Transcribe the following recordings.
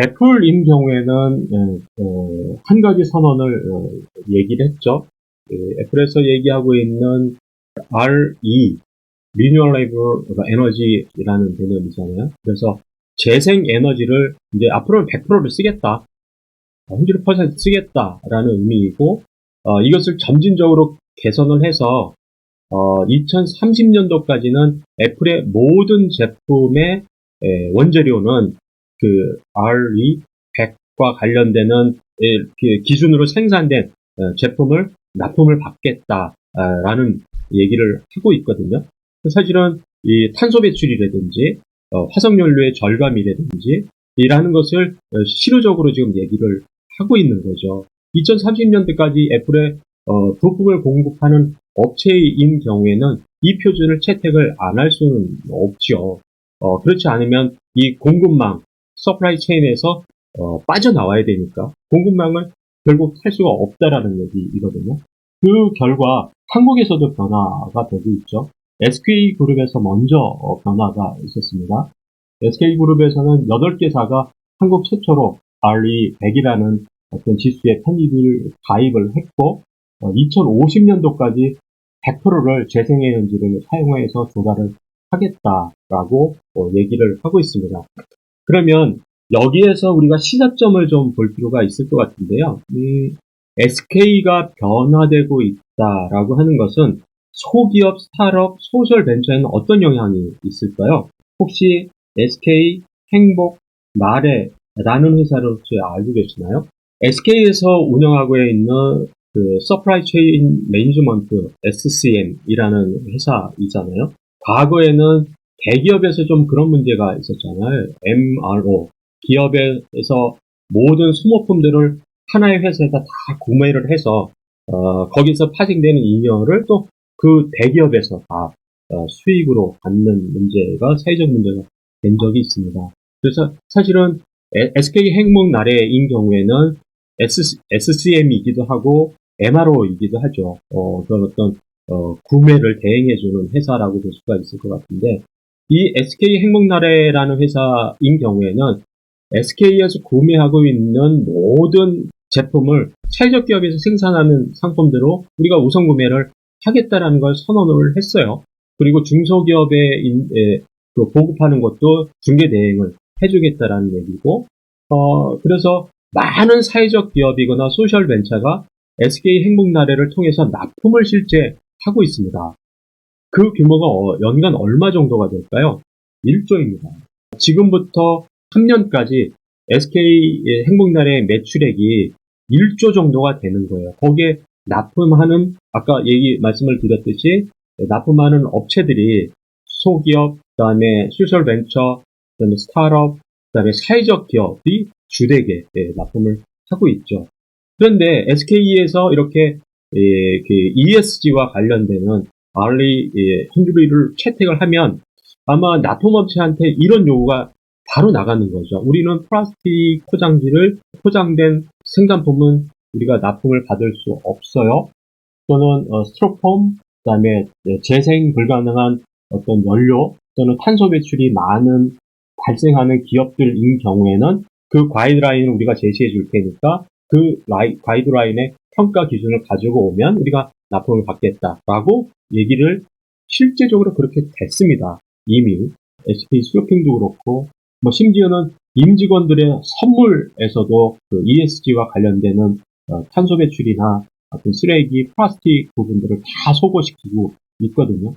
애플인 경우에는 한 가지 선언을 얘기를 했죠. 애플에서 얘기하고 있는 RE, Renewable Energy라는 개념이잖아요. 그래서 재생 에너지를 이제 앞으로는 100%를 쓰겠다, 100% 쓰겠다라는 의미이고, 이것을 점진적으로 개선을 해서 2030년도까지는 애플의 모든 제품의 원재료는 그 RE100과 관련되는 기준으로 생산된 제품을 납품을 받겠다라는 얘기를 하고 있거든요. 사실은 이 탄소 배출이라든지 화석연료의 절감이라든지 이라는 것을 실효적으로 지금 얘기를 하고 있는 거죠. 2030년대까지 애플의 부품을 공급하는 업체인 경우에는 이 표준을 채택을 안 할 수는 없죠. 그렇지 않으면 이 공급망, 서플라이 체인에서 빠져나와야 되니까 공급망을 결국 탈 수가 없다라는 얘기이거든요. 그 결과 한국에서도 변화가 되고 있죠. SK그룹에서 먼저 변화가 있었습니다. SK그룹에서는 8개사가 한국 최초로 RE100이라는 어떤 지수에 편입을 가입을 했고 2050년도까지 100%를 재생에너지를 사용해서 조달을 하겠다라고 얘기를 하고 있습니다. 그러면 여기에서 우리가 시사점을 좀 볼 필요가 있을 것 같은데요. SK가 변화되고 있다라고 하는 것은 소기업, 스타트업, 소셜 벤처에는 어떤 영향이 있을까요? 혹시 SK, 행복, 나래라는 회사를 혹시 알고 계시나요? SK에서 운영하고 있는 그 서프라이 체인 매니지먼트 SCM이라는 회사이잖아요. 과거에는 대기업에서 좀 그런 문제가 있었잖아요. MRO, 기업에서 모든 소모품들을 하나의 회사에다 다 구매를 해서 거기서 파생되는 잉여를 또 그 대기업에서 다 수익으로 받는 문제가 사회적 문제가 된 적이 있습니다. 그래서 사실은 SK 행복나래인 경우에는 SCM이기도 하고 MRO이기도 하죠. 그런 어떤 구매를 대행해주는 회사라고 볼 수가 있을 것 같은데, 이 SK 행복나래라는 회사인 경우에는 SK에서 구매하고 있는 모든 제품을 사회적 기업에서 생산하는 상품대로 우리가 우선 구매를 하겠다라는 걸 선언을 했어요. 그리고 중소기업에 보급하는 것도 중개 대행을 해주겠다라는 얘기고, 그래서 많은 사회적 기업이거나 소셜 벤처가 SK 행복나래를 통해서 납품을 실제 하고 있습니다. 그 규모가 연간 얼마 정도가 될까요? 1조입니다. 지금부터 3년까지 SK 행복나래의 매출액이 1조 정도가 되는 거예요. 거기에 납품하는, 아까 말씀을 드렸듯이 납품하는 업체들이 소기업, 그다음에 소셜 벤처, 그다음에 스타트업, 그다음에 사회적 기업이 주되게 납품을 하고 있죠. 그런데 SK에서 이렇게 ESG와 관련되는 RE 흔들리를 채택을 하면 아마 납품업체한테 이런 요구가 바로 나가는 거죠. 우리는 플라스틱 포장된 생산품은 우리가 납품을 받을 수 없어요. 또는 스티로폼, 그다음에 재생 불가능한 어떤 연료 또는 탄소 배출이 발생하는 기업들인 경우에는 그 가이드라인을 우리가 제시해 줄 테니까 그 가이드라인의 평가 기준을 가지고 오면 우리가 납품을 받겠다라고 얘기를 실제적으로 그렇게 됐습니다. 이미 SK 수요핑도 그렇고 심지어는 임직원들의 선물에서도 그 ESG와 관련되는 탄소 배출이나 어떤 쓰레기, 플라스틱 부분들을 다 소거시키고 있거든요.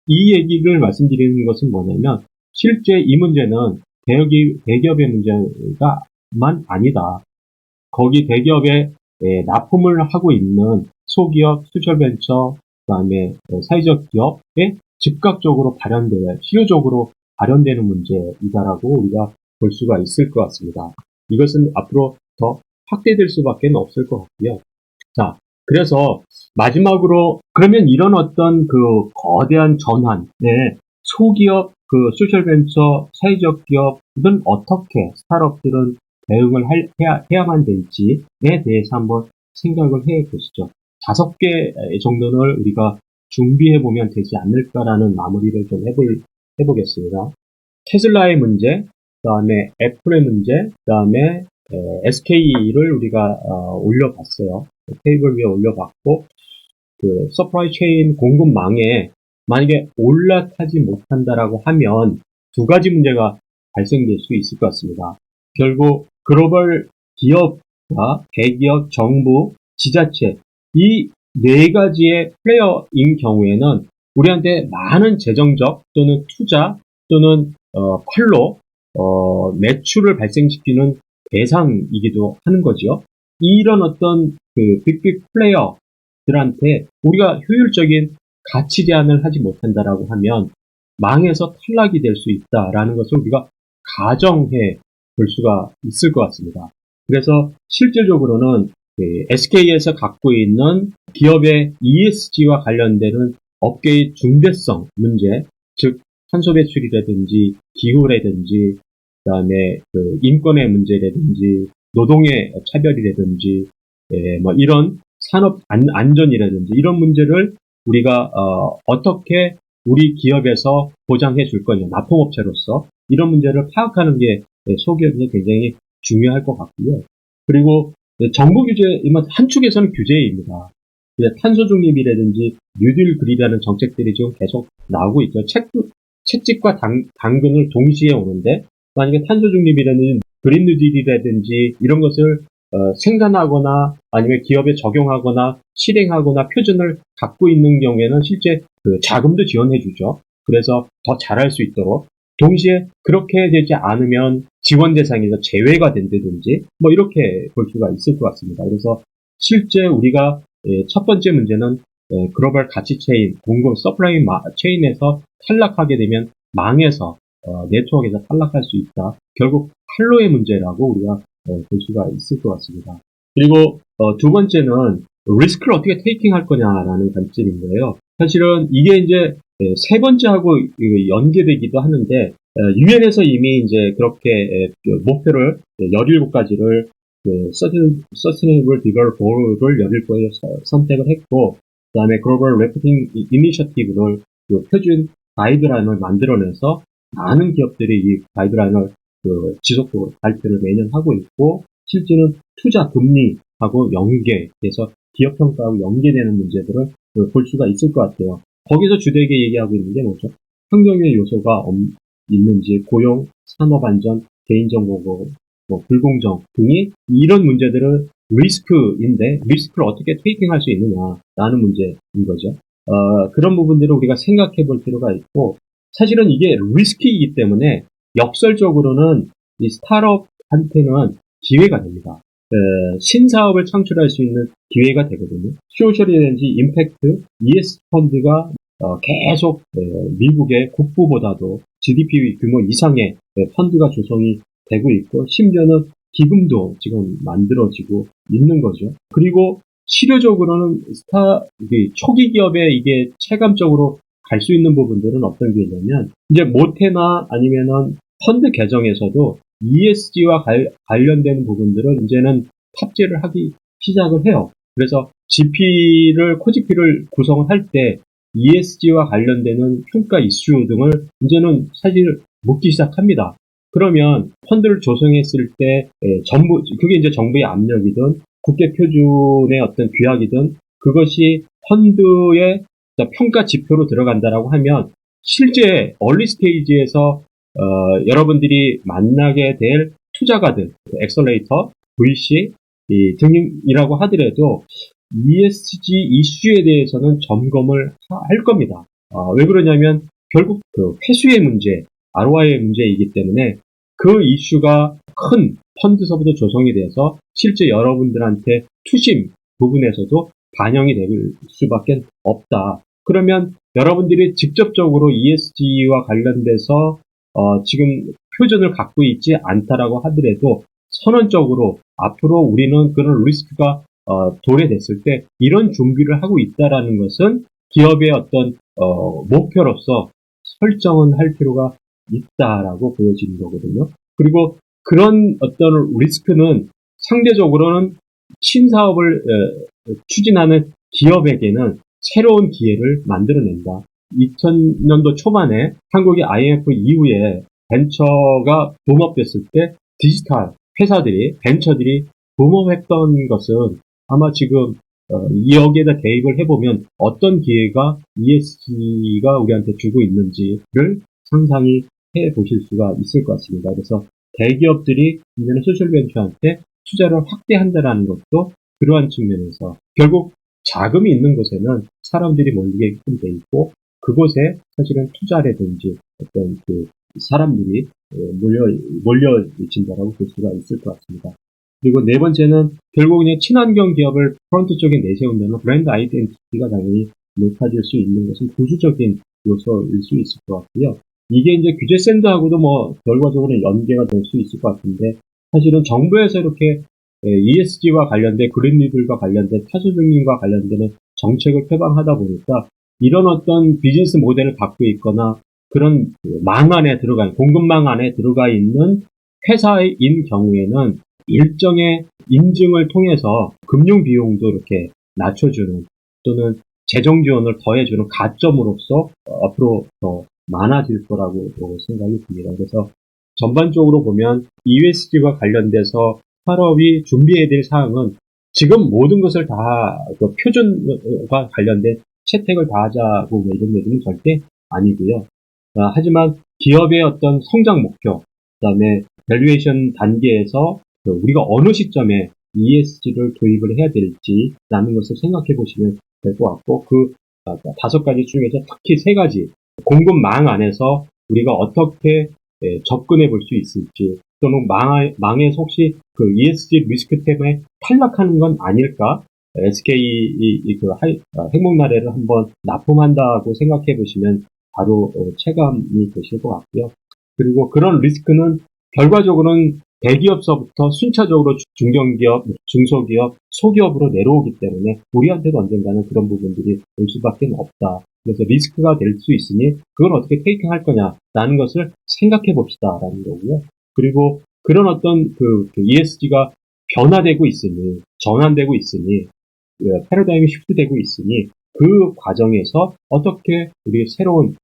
이 얘기를 말씀드리는 것은 뭐냐면 실제 이 문제는 대기업의 문제가만 아니다. 거기 대기업에 납품을 하고 있는 소기업, 소셜벤처, 그다음에 사회적 기업에 즉각적으로 실효적으로 발현되는 문제이다라고 우리가 볼 수가 있을 것 같습니다. 이것은 앞으로 더 확대될 수밖에 없을 것 같고요. 자, 그래서 마지막으로 그러면 이런 어떤 그 거대한 전환에 소기업, 그 소셜벤처, 사회적 기업은 어떻게 스타트업들은 대응을 해야만 될지에 대해서 한번 생각을 해 보시죠. 5개 정도는 우리가 준비해 보면 되지 않을까라는 마무리를 좀 해보겠습니다. 테슬라의 문제, 그다음에 애플의 문제, 그다음에 SK를 우리가 올려봤어요. 테이블 위에 올려봤고 그 서프라이 체인 공급망에 만약에 올라타지 못한다라고 하면 두 가지 문제가 발생될 수 있을 것 같습니다. 결국 글로벌 기업과 대기업, 정부, 지자체 이 네 가지의 플레이어인 경우에는 우리한테 많은 재정적 또는 투자 또는 팔로 매출을 발생시키는 대상이기도 하는 거죠. 이런 어떤 그 빅빅 플레이어들한테 우리가 효율적인 가치 제한을 하지 못한다라고 하면 망해서 탈락이 될 수 있다라는 것을 우리가 가정해 볼 수가 있을 것 같습니다. 그래서 실질적으로는 SK에서 갖고 있는 기업의 ESG와 관련되는 업계의 중대성 문제, 즉 탄소 배출이라든지 기후라든지 그다음에 그 인권의 문제라든지 노동의 차별이라든지 뭐 이런 산업 안전이라든지 이런 문제를 우리가 어떻게 우리 기업에서 보장해 줄 거냐, 납품업체로서 이런 문제를 파악하는 게 소기업이 굉장히 중요할 것 같고요. 그리고 정부 규제, 한축에서는 규제입니다. 탄소 중립이라든지 뉴딜 그린이라는 정책들이 지금 계속 나오고 있죠. 채찍과 당근을 동시에 오는데 만약에 탄소 중립이라든지 그린 뉴딜이라든지 이런 것을 생산하거나 아니면 기업에 적용하거나 실행하거나 표준을 갖고 있는 경우에는 실제 그 자금도 지원해주죠. 그래서 더 잘할 수 있도록 동시에 그렇게 되지 않으면 지원 대상에서 제외가 된다든지 뭐 이렇게 볼 수가 있을 것 같습니다. 그래서 실제 우리가 첫 번째 문제는 글로벌 가치 체인, 공급 서플라이 체인에서 탈락하게 되면 망해서 네트워크에서 탈락할 수 있다. 결국 팔로의 문제라고 우리가 볼 수가 있을 것 같습니다. 그리고 두 번째는 리스크를 어떻게 테이킹할 거냐라는 관점인데요. 사실은 이게 이제 세 번째하고 연계되기도 하는데 유엔에서 이미 이제 그렇게 목표를 17가지를 Sustainable Development Goal을 17가지 선택을 했고 그다음에 글로벌 레포팅 이니셔티브를 표준 가이드라인을 만들어내서 많은 기업들이 이 가이드라인을 지속적으로 발표를 매년 하고 있고 실제는 투자 금리하고 연계돼서 기업 평가하고 연계되는 문제들을 볼 수가 있을 것 같아요. 거기서 주되게 얘기하고 있는 게 뭐죠? 환경의 요소가 있는지, 고용, 산업 안전, 개인정보 보호, 불공정 등이 이런 문제들은 리스크인데 리스크를 어떻게 테이킹할 수 있느냐라는 문제인 거죠. 그런 부분들을 우리가 생각해 볼 필요가 있고 사실은 이게 리스크이기 때문에 역설적으로는 이 스타트업한테는 기회가 됩니다. 신사업을 창출할 수 있는 기회가 되거든요. 소셜이라든지 임팩트, ES 펀드가 계속 미국의 국부보다도 GDP 규모 이상의 펀드가 조성이 되고 있고 심지어는 기금도 지금 만들어지고 있는 거죠. 그리고 실효적으로는 초기 기업에 이게 체감적으로 갈 수 있는 부분들은 어떤 게 있냐면 이제 모태나 아니면은 펀드 계정에서도 ESG와 관련되는 부분들은 이제는 탑재를 하기 시작을 해요. 그래서 코GP를 구성을 할 때 ESG와 관련되는 평가 이슈 등을 이제는 사실 묻기 시작합니다. 그러면 펀드를 조성했을 때 그게 이제 정부의 압력이든 국제 표준의 어떤 규약이든 그것이 펀드의 평가 지표로 들어간다라고 하면 실제 얼리 스테이지에서 여러분들이 만나게 될 투자가들, 엑셀레이터, VC 등이라고 하더라도 ESG 이슈에 대해서는 점검을 할 겁니다. 왜 그러냐면 결국 그 회수의 문제, ROI의 문제이기 때문에 그 이슈가 큰 펀드서부터 조성이 돼서 실제 여러분들한테 투심 부분에서도 반영이 될 수밖에 없다. 그러면 여러분들이 직접적으로 ESG와 관련돼서 지금 표준을 갖고 있지 않다라고 하더라도 선언적으로 앞으로 우리는 그런 리스크가 도래됐을 때 이런 준비를 하고 있다라는 것은 기업의 어떤 목표로서 설정은 할 필요가 있다라고 보여지는 거거든요. 그리고 그런 어떤 리스크는 상대적으로는 신사업을 추진하는 기업에게는 새로운 기회를 만들어낸다. 2000년도 초반에 한국이 IMF 이후에 벤처가 붐업됐을 때 디지털 회사들이, 벤처들이 붐업했던 것은 아마 지금 여기에다 대입을 해보면 어떤 기회가 ESG가 우리한테 주고 있는지를 상상이 해보실 수가 있을 것 같습니다. 그래서 대기업들이 이제는 소셜벤처한테 투자를 확대한다는 것도 그러한 측면에서 결국 자금이 있는 곳에는 사람들이 몰리게끔 돼 있고 그곳에 사실은 투자라든지 어떤 그 사람들이 몰려진다라고 볼 수가 있을 것 같습니다. 그리고 네 번째는 결국 그냥 친환경 기업을 프론트 쪽에 내세운다면 브랜드 아이덴티티가 당연히 높아질 수 있는 것은 구조적인 요소일 수 있을 것 같고요. 이게 이제 규제 샌드하고도 뭐 결과적으로 연계가 될 수 있을 것 같은데 사실은 정부에서 이렇게 ESG와 관련된 그린리들과 관련된 타소중립과 관련되는 정책을 표방하다 보니까 이런 어떤 비즈니스 모델을 갖고 있거나 그런 망 안에 들어가 공급망 안에 들어가 있는 회사인 경우에는 일정의 인증을 통해서 금융 비용도 이렇게 낮춰주는 또는 재정 지원을 더해주는 가점으로서 앞으로 더 많아질 거라고 생각이 듭니다. 그래서 전반적으로 보면 ESG와 관련돼서 스타트업이 준비해야 될 사항은 지금 모든 것을 다 표준과 관련된 채택을 다 하자고 이런 얘기는 절대 아니고요. 하지만 기업의 어떤 성장 목표, 그다음에 밸류에이션 단계에서 우리가 어느 시점에 ESG를 도입을 해야 될지라는 것을 생각해 보시면 될 것 같고 그 5가지 중에서 특히 3가지 공급망 안에서 우리가 어떻게 접근해 볼 수 있을지 또는 망에서 혹시 그 ESG 리스크 때문에 탈락하는 건 아닐까? SK 핵목나래를 한번 납품한다고 생각해 보시면 바로 체감이 되실 것 같고요. 그리고 그런 리스크는 결과적으로는 대기업서부터 순차적으로 중견기업, 중소기업, 소기업으로 내려오기 때문에 우리한테도 언젠가는 그런 부분들이 올 수밖에 없다. 그래서 리스크가 될 수 있으니 그걸 어떻게 테이킹할 거냐라는 것을 생각해 봅시다라는 거고요. 그리고 그런 어떤 그 ESG가 변화되고 있으니, 전환되고 있으니, 패러다임이 시프트되고 있으니 그 과정에서 어떻게 우리 새로운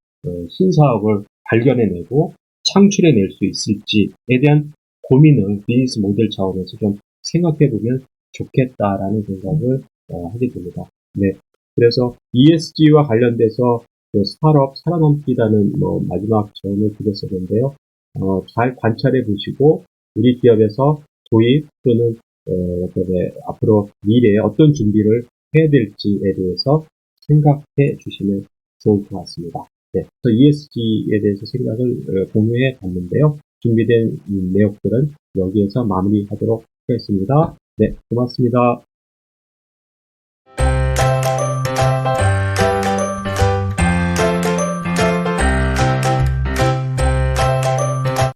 신사업을 발견해내고 창출해낼 수 있을지에 대한 고민을 비즈니스 모델 차원에서 좀 생각해보면 좋겠다라는 생각을 하게 됩니다. 네, 그래서 ESG와 관련돼서 스타트업 살아남기라는 마지막 조언을 드렸었는데요. 잘 관찰해 보시고 우리 기업에서 도입 또는 앞으로 미래에 어떤 준비를 해야 될지에 대해서 생각해 주시면 좋을 것 같습니다. 네, 그래서 ESG에 대해서 생각을 공유해 봤는데요. 준비된 내용들은 여기에서 마무리하도록 하겠습니다. 네, 고맙습니다.